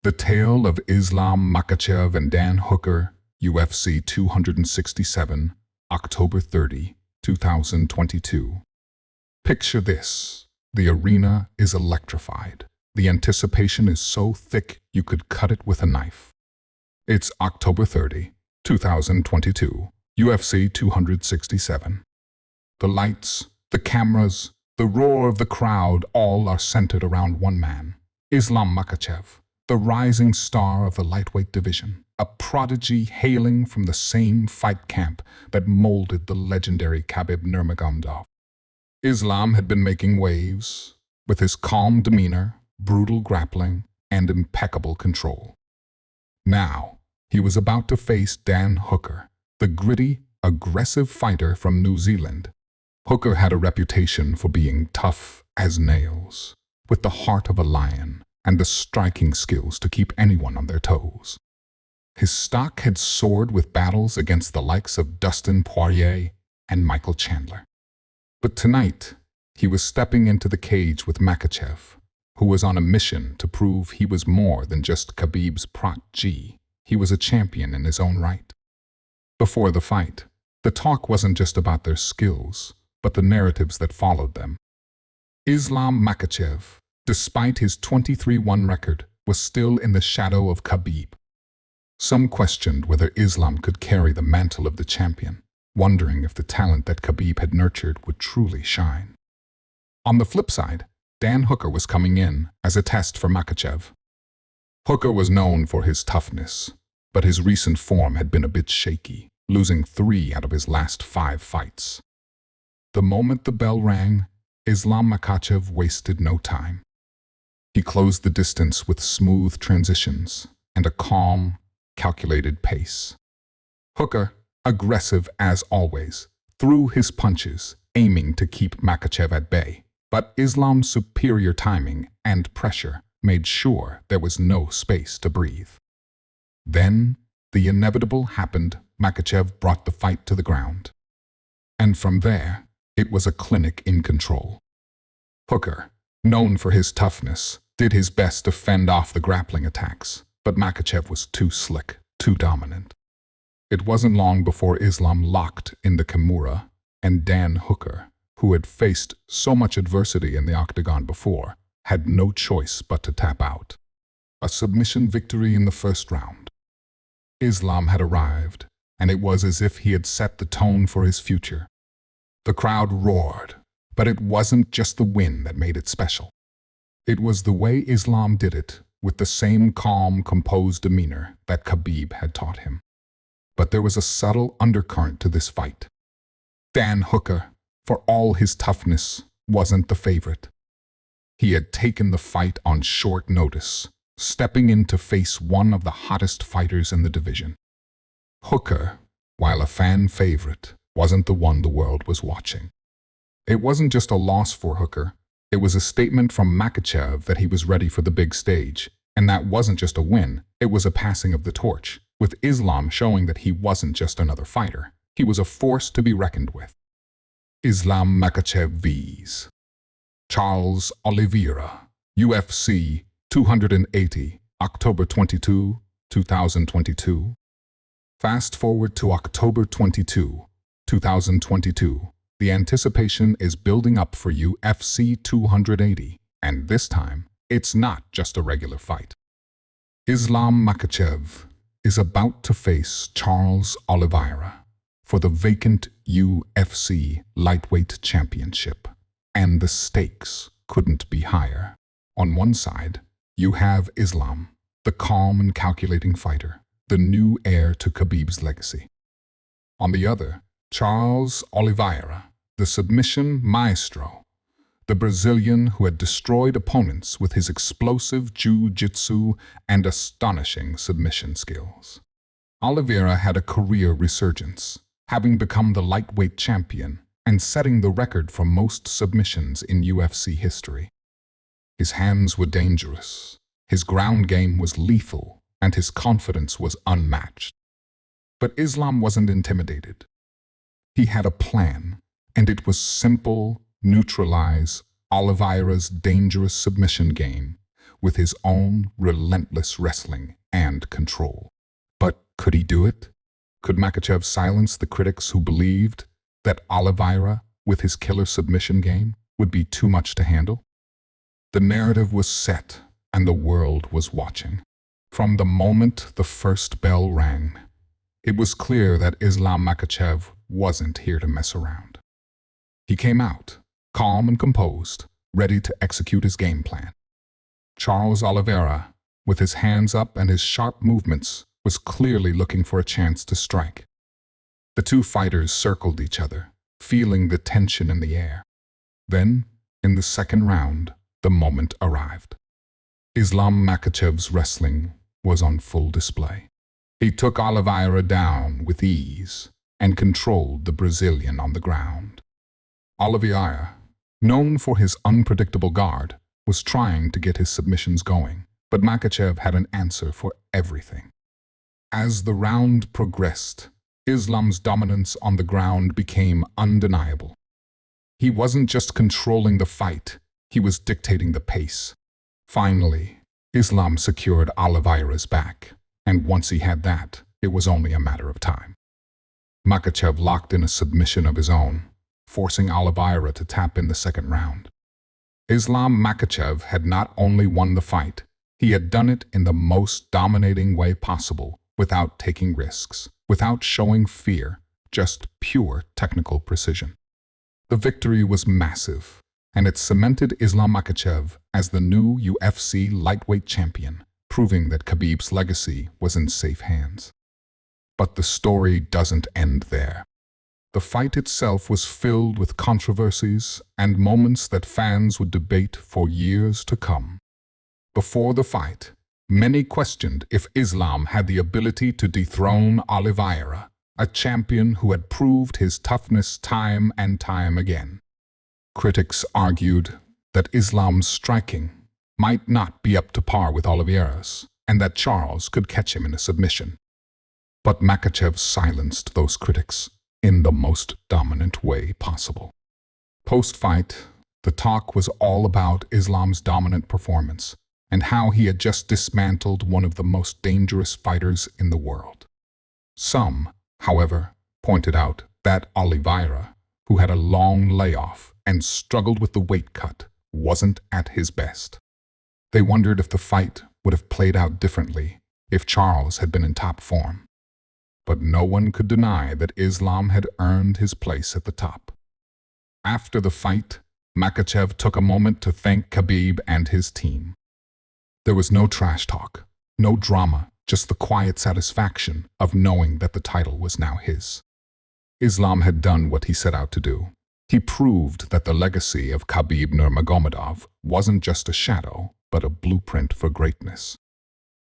The Tale of Islam Makhachev and Dan Hooker, UFC 267, October 30, 2022. Picture this. The arena is electrified. The anticipation is so thick you could cut it with a knife. It's October 30, 2022, UFC 267. The lights, the cameras, the roar of the crowd all are centered around one man, Islam Makhachev, the rising star of the lightweight division, a prodigy hailing from the same fight camp that molded the legendary Khabib Nurmagomedov. Islam had been making waves with his calm demeanor, brutal grappling, and impeccable control. Now, he was about to face Dan Hooker, the gritty, aggressive fighter from New Zealand. Hooker had a reputation for being tough as nails, with the heart of a lion and the striking skills to keep anyone on their toes. His stock had soared with battles against the likes of Dustin Poirier and Michael Chandler. But tonight, he was stepping into the cage with Makhachev, who was on a mission to prove he was more than just Khabib's protege. He was a champion in his own right. Before the fight, the talk wasn't just about their skills, but the narratives that followed them. Islam Makhachev, despite his 23-1 record, was still in the shadow of Khabib. Some questioned whether Islam could carry the mantle of the champion, wondering if the talent that Khabib had nurtured would truly shine. On the flip side, Dan Hooker was coming in as a test for Makhachev. Hooker was known for his toughness, but his recent form had been a bit shaky, losing 3 out of his last 5 fights. The moment the bell rang, Islam Makhachev wasted no time. He closed the distance with smooth transitions and a calm, calculated pace. Hooker, aggressive as always, threw his punches, aiming to keep Makhachev at bay. But Islam's superior timing and pressure made sure there was no space to breathe. Then, the inevitable happened. Makhachev brought the fight to the ground. And from there, it was a clinic in control. Hooker, known for his toughness, did his best to fend off the grappling attacks, but Makhachev was too slick, too dominant. It wasn't long before Islam locked in the Kimura, and Dan Hooker, who had faced so much adversity in the octagon before, had no choice but to tap out. A submission victory in the first round. Islam had arrived, and it was as if he had set the tone for his future. The crowd roared, but it wasn't just the win that made it special. It was the way Islam did it, with the same calm, composed demeanor that Khabib had taught him. But there was a subtle undercurrent to this fight. Dan Hooker, for all his toughness, wasn't the favorite. He had taken the fight on short notice, stepping in to face one of the hottest fighters in the division. Hooker, while a fan favorite, wasn't the one the world was watching. It wasn't just a loss for Hooker. It was a statement from Makhachev that he was ready for the big stage. And that wasn't just a win, it was a passing of the torch, with Islam showing that he wasn't just another fighter. He was a force to be reckoned with. Islam Makhachev vs. Charles Oliveira, UFC 280, October 22, 2022. Fast forward to October 22, 2022. The anticipation is building up for UFC 280, and this time, it's not just a regular fight. Islam Makhachev is about to face Charles Oliveira for the vacant UFC lightweight championship, and the stakes couldn't be higher. On one side, you have Islam, the calm and calculating fighter, the new heir to Khabib's legacy. On the other, Charles Oliveira, the submission maestro, the Brazilian who had destroyed opponents with his explosive jiu-jitsu and astonishing submission skills. Oliveira had a career resurgence, having become the lightweight champion and setting the record for most submissions in UFC history. His hands were dangerous, his ground game was lethal, and his confidence was unmatched. But Islam wasn't intimidated. He had a plan, and it was simple: neutralize Oliveira's dangerous submission game with his own relentless wrestling and control. But could he do it? Could Makhachev silence the critics who believed that Oliveira, with his killer submission game, would be too much to handle? The narrative was set, and the world was watching. From the moment the first bell rang, it was clear that Islam Makhachev wasn't here to mess around. He came out, calm and composed, ready to execute his game plan. Charles Oliveira, with his hands up and his sharp movements, was clearly looking for a chance to strike. The two fighters circled each other, feeling the tension in the air. Then, in the second round, the moment arrived. Islam Makhachev's wrestling was on full display. He took Oliveira down with ease and controlled the Brazilian on the ground. Oliveira, known for his unpredictable guard, was trying to get his submissions going, but Makhachev had an answer for everything. As the round progressed, Islam's dominance on the ground became undeniable. He wasn't just controlling the fight, he was dictating the pace. Finally, Islam secured Oliveira's back, and once he had that, it was only a matter of time. Makhachev locked in a submission of his own, forcing Oliveira to tap in the second round. Islam Makhachev had not only won the fight, he had done it in the most dominating way possible, without taking risks, without showing fear, just pure technical precision. The victory was massive, and it cemented Islam Makhachev as the new UFC lightweight champion, proving that Khabib's legacy was in safe hands. But the story doesn't end there. The fight itself was filled with controversies and moments that fans would debate for years to come. Before the fight, many questioned if Islam had the ability to dethrone Oliveira, a champion who had proved his toughness time and time again. Critics argued that Islam's striking might not be up to par with Oliveira's, and that Charles could catch him in a submission. But Makhachev silenced those critics in the most dominant way possible. Post-fight, the talk was all about Islam's dominant performance and how he had just dismantled one of the most dangerous fighters in the world. Some, however, pointed out that Oliveira, who had a long layoff and struggled with the weight cut, wasn't at his best. They wondered if the fight would have played out differently if Charles had been in top form. But no one could deny that Islam had earned his place at the top. After the fight, Makhachev took a moment to thank Khabib and his team. There was no trash talk, no drama, just the quiet satisfaction of knowing that the title was now his. Islam had done what he set out to do. He proved that the legacy of Khabib Nurmagomedov wasn't just a shadow, but a blueprint for greatness.